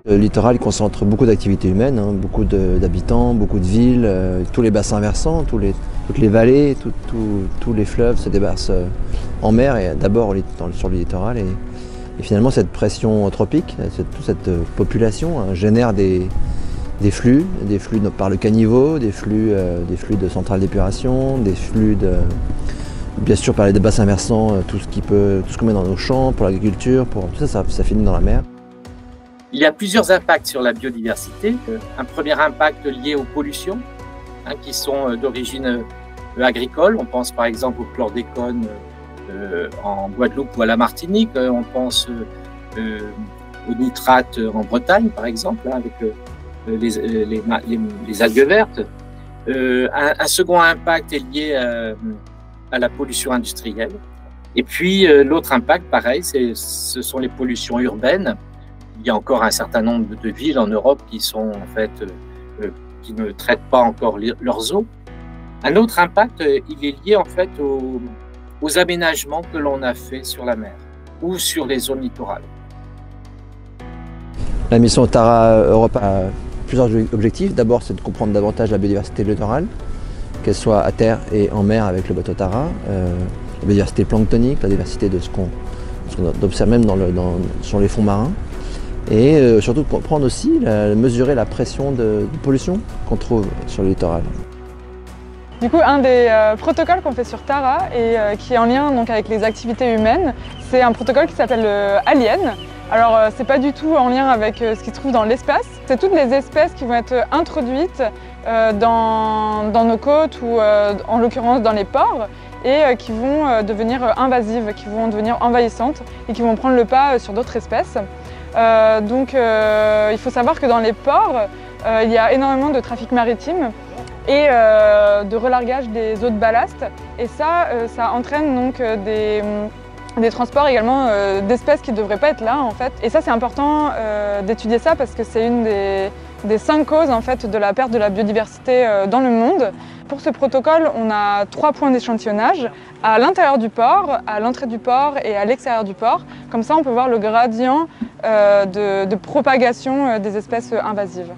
Le littoral concentre beaucoup d'activités humaines, hein, beaucoup d'habitants, beaucoup de villes, tous les bassins versants, toutes les vallées, tous les fleuves se déversent en mer et d'abord sur le littoral. Et finalement cette pression anthropique, toute cette population hein, génère des flux par le caniveau, des flux de centrales d'épuration, des flux bien sûr par les bassins versants, tout ce qu'on met dans nos champs, pour l'agriculture, tout ça finit dans la mer. Il y a plusieurs impacts sur la biodiversité. Un premier impact lié aux pollutions, hein, qui sont d'origine agricole. On pense par exemple au chlordécone en Guadeloupe ou à la Martinique. On pense aux nitrates en Bretagne, par exemple, hein, avec les algues vertes. Un second impact est lié à la pollution industrielle. Et puis l'autre impact, pareil, ce sont les pollutions urbaines. Il y a encore un certain nombre de villes en Europe qui sont en fait qui ne traitent pas encore leurs eaux. Un autre impact, il est lié en fait aux aménagements que l'on a fait sur la mer ou sur les zones littorales. La mission Tara Europe a plusieurs objectifs. D'abord, c'est de comprendre davantage la biodiversité littorale, qu'elle soit à terre et en mer avec le bateau Tara, la biodiversité planctonique, la diversité de ce qu'on observe même sur les fonds marins. Et surtout comprendre aussi, mesurer la pression de pollution qu'on trouve sur le littoral. Du coup, un des protocoles qu'on fait sur Tara et qui est en lien donc, avec les activités humaines, c'est un protocole qui s'appelle Alien. Alors, c'est pas du tout en lien avec ce qui se trouve dans l'espace. C'est toutes les espèces qui vont être introduites dans nos côtes ou en l'occurrence dans les ports et qui vont devenir invasives, qui vont devenir envahissantes et qui vont prendre le pas sur d'autres espèces. Il faut savoir que dans les ports, il y a énormément de trafic maritime et de relargage des eaux de ballast. Et ça entraîne donc des transports également d'espèces qui ne devraient pas être là en fait. Et ça c'est important d'étudier ça parce que c'est une des 5 causes en fait, de la perte de la biodiversité dans le monde. Pour ce protocole, on a 3 points d'échantillonnage à l'intérieur du port, à l'entrée du port et à l'extérieur du port. Comme ça on peut voir le gradient de propagation des espèces invasives.